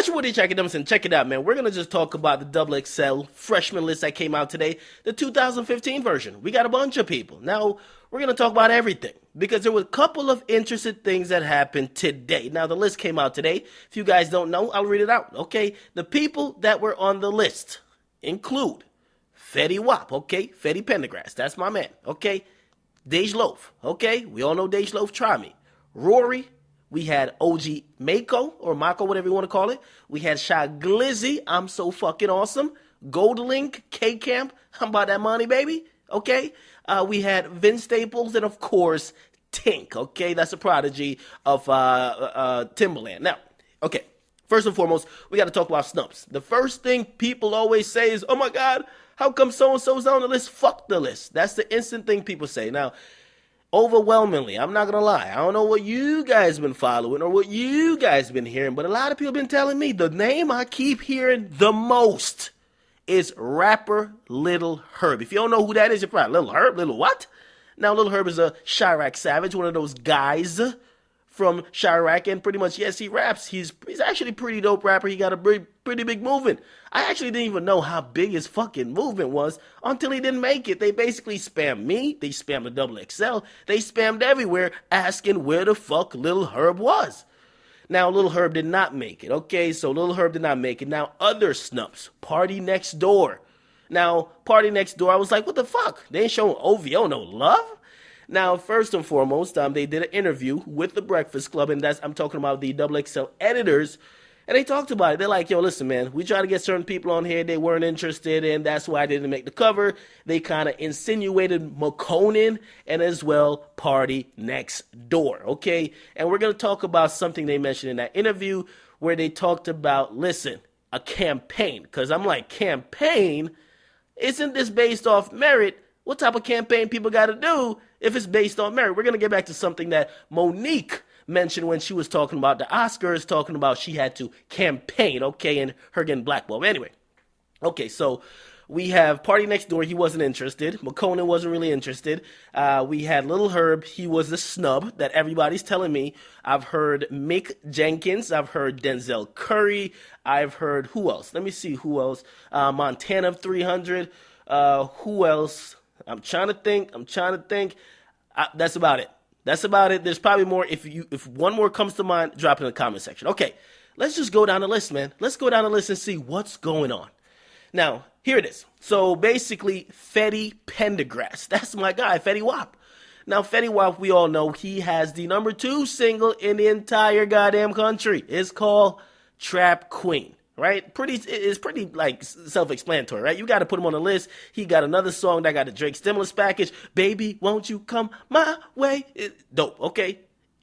your boy Dej Academics, and check it out, man. We're going to just talk about the XXL Freshman List that came out today, the 2015 version. We got a bunch of people. Now, we're going to talk about everything because there were a couple of interesting things that happened today. Now, the list came out today. If you guys don't know, I'll read it out, okay? The people that were on the list include Fetty Wap, okay? Fetty Pendergrass, that's my man, okay? Dej Loaf, okay? We all know Dej Loaf, try me. Raury. We had OG Maco, or Maco, whatever you want to call it. We had Shy Glizzy, I'm so fucking awesome. Goldlink, K-Camp, I'm about that money, baby. Okay? We had Vince Staples, and of course, Tink. Okay? That's a prodigy of Timbaland. Now, okay. First and foremost, we got to talk about snubs. The first thing people always say is, oh my God, how come so-and-so's on the list? Fuck the list. That's the instant thing people say. Now, overwhelmingly, I'm not going to lie, I don't know what you guys been following or what you guys been hearing, but a lot of people been telling me the name I keep hearing the most is rapper Lil Herb. If you don't know who that is, you're probably, Lil Herb? Lil what? Now, Lil Herb is a Chirac Savage, one of those guys from Chirac, and pretty much, yes, he raps. He's actually a pretty dope rapper. He got a pretty big movement. I actually didn't even know how big his fucking movement was until he didn't make it. They basically spammed me. They spammed the XXL. They spammed everywhere asking where the fuck Lil Herb was. Now, Lil Herb did not make it. Okay, so Lil Herb did not make it. Now, other snubs. Party Next Door. Now, Party Next Door, I was like, what the fuck? They ain't showing OVO no love? Now, first and foremost, they did an interview with the Breakfast Club, and I'm talking about the XXL editors, and they talked about it. They're like, yo, listen, man, we tried to get certain people on here. They weren't interested, and that's why I didn't make the cover. They kind of insinuated Maco and as well Party Next Door, okay? And we're going to talk about something they mentioned in that interview where they talked about, listen, a campaign, because I'm like, campaign? Isn't this based off merit? What type of campaign people got to do if it's based on merit? We're going to get back to something that Monique mentioned when she was talking about the Oscars, talking about she had to campaign, okay, and her getting blackballed. Anyway, okay, so we have Party Next Door. He wasn't interested. Maco wasn't really interested. We had Lil Herb. He was the snub that everybody's telling me. I've heard Mick Jenkins. I've heard Denzel Curry. I've heard who else? Let me see who else. Montana 300. Who else? I'm trying to think. That's about it. There's probably more. If one more comes to mind, drop it in the comment section. Okay, let's just go down the list, man. Let's go down the list and see what's going on. Now, here it is. So basically, Fetty Pendergrass. That's my guy, Fetty Wap. Now, Fetty Wap, we all know he has the #2 single in the entire goddamn country. It's called Trap Queen. Right? It's pretty like self-explanatory, right? You got to put him on the list. He got another song that got a Drake stimulus package. Baby, won't you come my way? Dope, okay?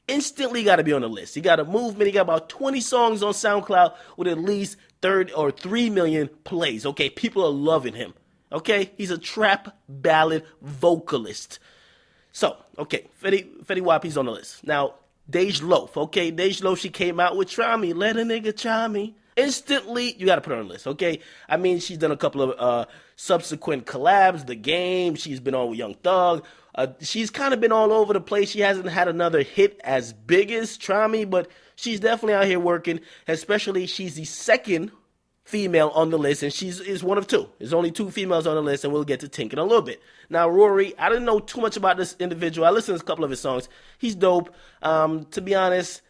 Instantly got to be on the list. He got a movement. He got about 20 songs on SoundCloud with at least 3 million plays, okay? People are loving him, okay? He's a trap ballad vocalist. So, okay, Fetty Wap, he's on the list. Now, Dej Loaf, okay? Dej Loaf, she came out with Try Me, Let a Nigga Try Me. Instantly, you got to put her on the list, okay? I mean, she's done a couple of subsequent collabs, The Game. She's been on with Young Thug. She's kind of been all over the place. She hasn't had another hit as big as Try Me, but she's definitely out here working, especially she's the second female on the list, and is one of two. There's only 2 females on the list, and we'll get to Tink in a little bit. Now, Raury, I didn't know too much about this individual. I listened to a couple of his songs. He's dope. To be honest,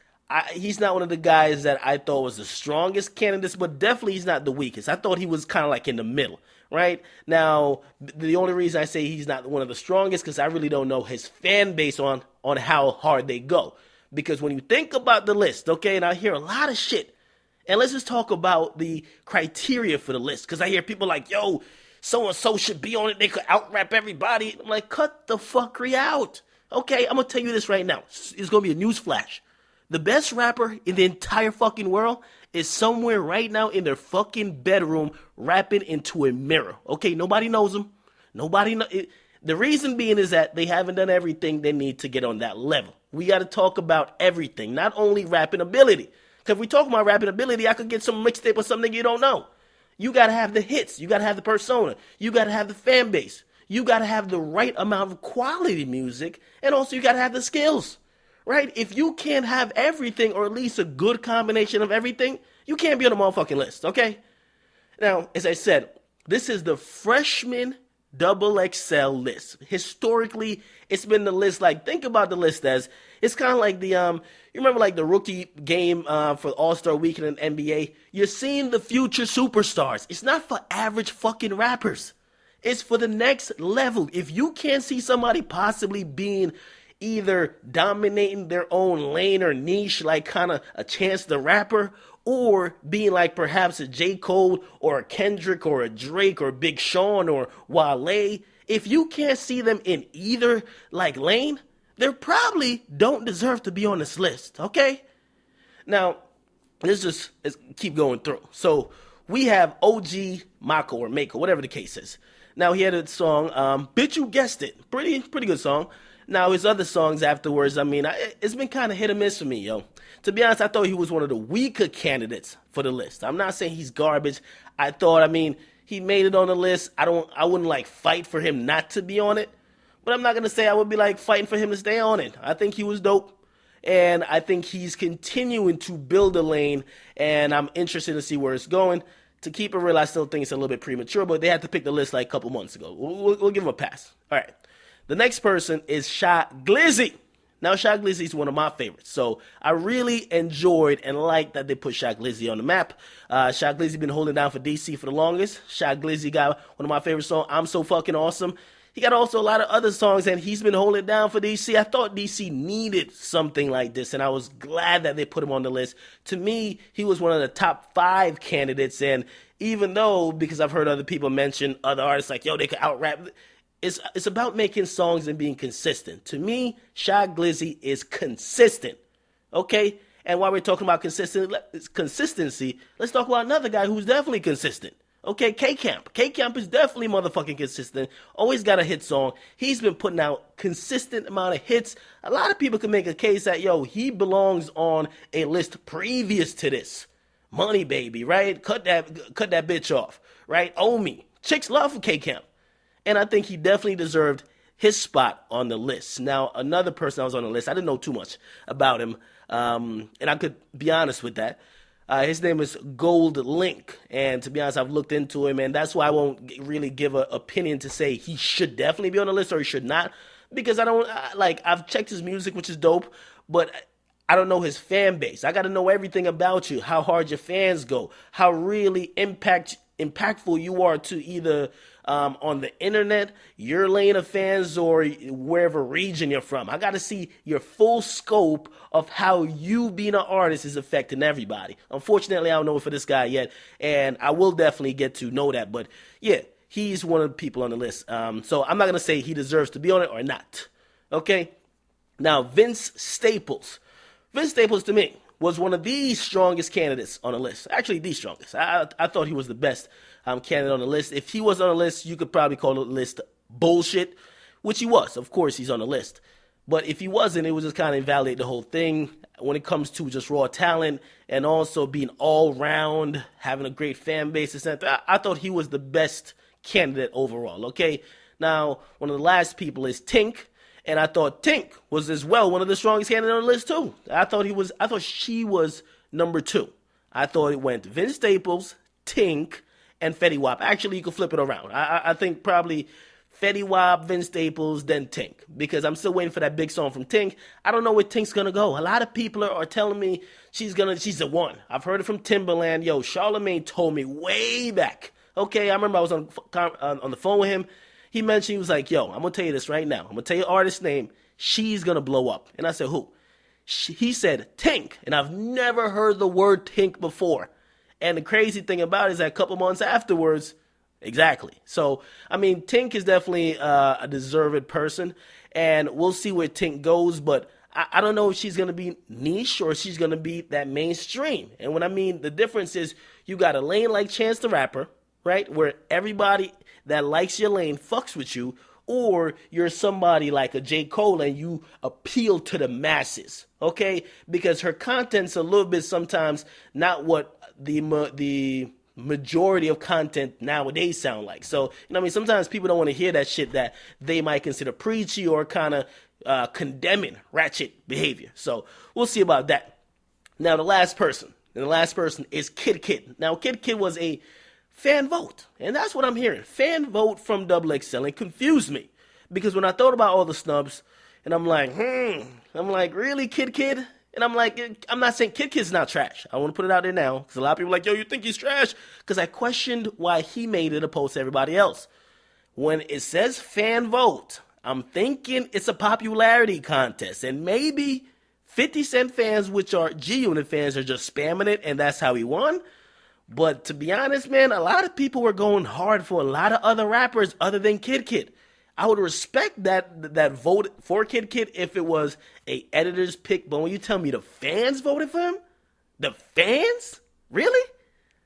he's not one of the guys that I thought was the strongest candidates, but definitely he's not the weakest. I thought he was kind of like in the middle, right? Now, the only reason I say he's not one of the strongest because I really don't know his fan base on how hard they go. Because when you think about the list, okay, and I hear a lot of shit, and let's just talk about the criteria for the list, because I hear people like, yo, so-and-so should be on it, they could out-rap everybody. I'm like, cut the fuckery out. Okay, I'm going to tell you this right now. It's going to be a news flash. The best rapper in the entire fucking world is somewhere right now in their fucking bedroom rapping into a mirror. Okay, nobody knows him. The reason being is that they haven't done everything they need to get on that level. We got to talk about everything, not only rapping ability. Because if we talk about rapping ability, I could get some mixtape or something you don't know. You got to have the hits. You got to have the persona. You got to have the fan base. You got to have the right amount of quality music. And also you got to have the skills. Right? If you can't have everything, or at least a good combination of everything, you can't be on the motherfucking list, okay? Now, as I said, this is the freshman XXL list. Historically, it's been the list, like, think about the list as, it's kind of like the, you remember like the rookie game for All-Star Weekend in NBA? You're seeing the future superstars. It's not for average fucking rappers. It's for the next level. If you can't see somebody possibly being either dominating their own lane or niche, like kind of a Chance the Rapper, or being like perhaps a J. Cole or a Kendrick or a Drake or Big Sean or Wale, if you can't see them in either like lane, they probably don't deserve to be on this list, okay? Now, let's keep going through. So we have OG Maco or Maco, whatever the case is. Now he had a song, Bitch You Guessed It, pretty good song. Now his other songs afterwards, I mean, it's been kind of hit or miss for me, yo. To be honest, I thought he was one of the weaker candidates for the list. I'm not saying he's garbage. I mean, he made it on the list. I wouldn't like fight for him not to be on it. But I'm not going to say I would be like fighting for him to stay on it. I think he was dope. And I think he's continuing to build a lane. And I'm interested to see where it's going. To keep it real, I still think it's a little bit premature. But they had to pick the list like a couple months ago. We'll give him a pass. All right. The next person is Glizzy. Now, Glizzy is one of my favorites. So I really enjoyed and liked that they put Glizzy on the map. Glizzy been holding down for DC for the longest. Glizzy got one of my favorite songs, I'm So Fucking Awesome. He got also a lot of other songs, and he's been holding down for DC. I thought DC needed something like this, and I was glad that they put him on the list. To me, he was one of the top 5 candidates, and even though, because I've heard other people mention other artists like, yo, they could out-rap, it's about making songs and being consistent. To me, Glizzy is consistent, okay? And while we're talking about consistency, let's talk about another guy who's definitely consistent. Okay, K-Camp. K-Camp is definitely motherfucking consistent. Always got a hit song. He's been putting out consistent amount of hits. A lot of people can make a case that, yo, he belongs on a list previous to this. Money Baby, right? Cut that bitch off, right? Owe Me. Chicks love K-Camp. And I think he definitely deserved his spot on the list. Now, another person that was on the list, I didn't know too much about him, and I could be honest with that. His name is Goldlink, and to be honest, I've looked into him, and that's why I won't really give an opinion to say he should definitely be on the list or he should not, because I've checked his music, which is dope, but I don't know his fan base. I got to know everything about you, how hard your fans go, how really impactful you are to either on the internet, your lane of fans, or wherever region you're from. I got to see your full scope of how you being an artist is affecting everybody. Unfortunately, I don't know it for this guy yet, and I will definitely get to know that. But yeah, he's one of the people on the list. So I'm not going to say he deserves to be on it or not. Okay? Now, Vince Staples. Vince Staples, to me, was one of the strongest candidates on the list. Actually, the strongest. I thought he was the best candidate on the list. If he was on the list, you could probably call the list bullshit, which he was. Of course, he's on the list. But if he wasn't, it would just kind of invalidate the whole thing when it comes to just raw talent and also being all-round, having a great fan base, etc. I thought he was the best candidate overall, okay? Now, one of the last people is Tink. And I thought Tink was as well one of the strongest candidates on the list too. I thought she was number 2. I thought it went Vince Staples, Tink, and Fetty Wap. Actually, you could flip it around. I think probably Fetty Wap, Vince Staples, then Tink. Because I'm still waiting for that big song from Tink. I don't know where Tink's gonna go. A lot of people are telling me she's the one. I've heard it from Timberland. Yo, Charlamagne told me way back. Okay, I remember I was on the phone with him. He mentioned, he was like, yo, I'm going to tell you this right now. I'm going to tell you artist's name. She's going to blow up. And I said, who? He said, Tink. And I've never heard the word Tink before. And the crazy thing about it is that a couple months afterwards, exactly. So, I mean, Tink is definitely a deserved person. And we'll see where Tink goes. But I don't know if she's going to be niche or she's going to be that mainstream. And what I mean, the difference is you got a lane like Chance the Rapper, right? Where everybody that likes your lane fucks with you, or you're somebody like a J. Cole and you appeal to the masses, okay? Because her content's a little bit sometimes not what the majority of content nowadays sound like. So, you know what I mean? Sometimes people don't want to hear that shit that they might consider preachy or kind of condemning ratchet behavior. So we'll see about that. Now, the last person, And the last person is Kid Kid. Now, Kid Kid was a fan vote. And that's what I'm hearing. Fan vote from XXL. It confused me. Because when I thought about all the snubs, and I'm like, I'm like, really, Kid Kid? And I'm like, I'm not saying Kid Kid's not trash. I want to put it out there now. Because a lot of people are like, yo, you think he's trash? Because I questioned why he made it opposed to everybody else. When it says fan vote, I'm thinking it's a popularity contest. And maybe 50 Cent fans, which are G-Unit fans, are just spamming it, and that's how he won. But to be honest, man, a lot of people were going hard for a lot of other rappers other than Kid Kid. I would respect that vote for Kid Kid if it was a editor's pick. But when you tell me the fans voted for him, the fans? Really?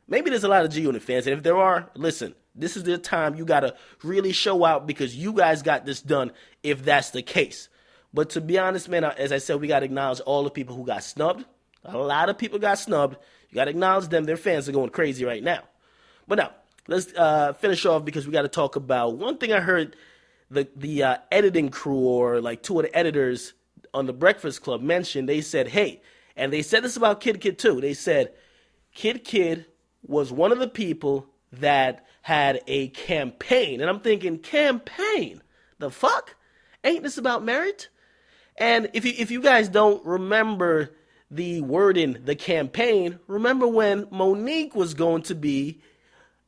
Maybe there's a lot of G-Unit fans. And if there are, listen, this is the time you got to really show out because you guys got this done if that's the case. But to be honest, man, as I said, we got to acknowledge all the people who got snubbed. A lot of people got snubbed. You got to acknowledge them. Their fans are going crazy right now. But now, let's finish off because we got to talk about one thing I heard the editing crew or like two of the editors on the Breakfast Club mentioned. They said, hey, and they said this about Kid Kid too. They said Kid Kid was one of the people that had a campaign. And I'm thinking, campaign? The fuck? Ain't this about merit? And if you guys don't remember the wording, the campaign, remember when Monique was going to be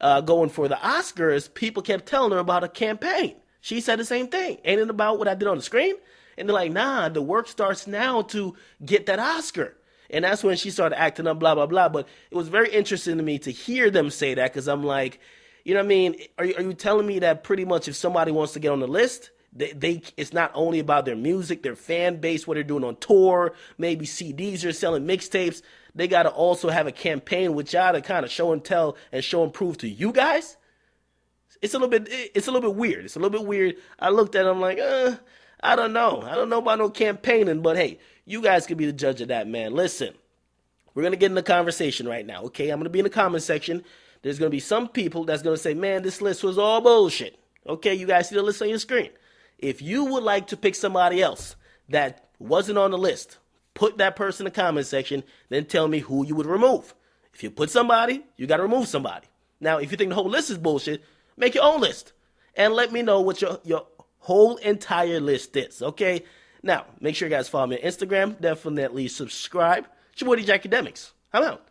going for the Oscars, people kept telling her about a campaign. She said the same thing. Ain't it about what I did on the screen? And they're like, nah, the work starts now to get that Oscar. And that's when she started acting up, blah, blah, blah. But it was very interesting to me to hear them say that because I'm like, you know what I mean? Are you telling me that pretty much if somebody wants to get on the list, they it's not only about their music, their fan base, what they're doing on tour, maybe CDs or selling mixtapes. They got to also have a campaign with y'all to kind of show and tell and show and prove to you guys. It's a little bit weird. It's a little bit weird. I looked at it, I'm like, I don't know. I don't know about no campaigning, but hey, you guys can be the judge of that, man. Listen, we're going to get in the conversation right now, okay? I'm going to be in the comment section. There's going to be some people that's going to say, man, this list was all bullshit. Okay, you guys see the list on your screen. If you would like to pick somebody else that wasn't on the list, put that person in the comment section, then tell me who you would remove. If you put somebody, you got to remove somebody. Now, if you think the whole list is bullshit, make your own list. And let me know what your whole entire list is, okay? Now, make sure you guys follow me on Instagram. Definitely subscribe. It's your boy, Dej Akademiks. I'm out.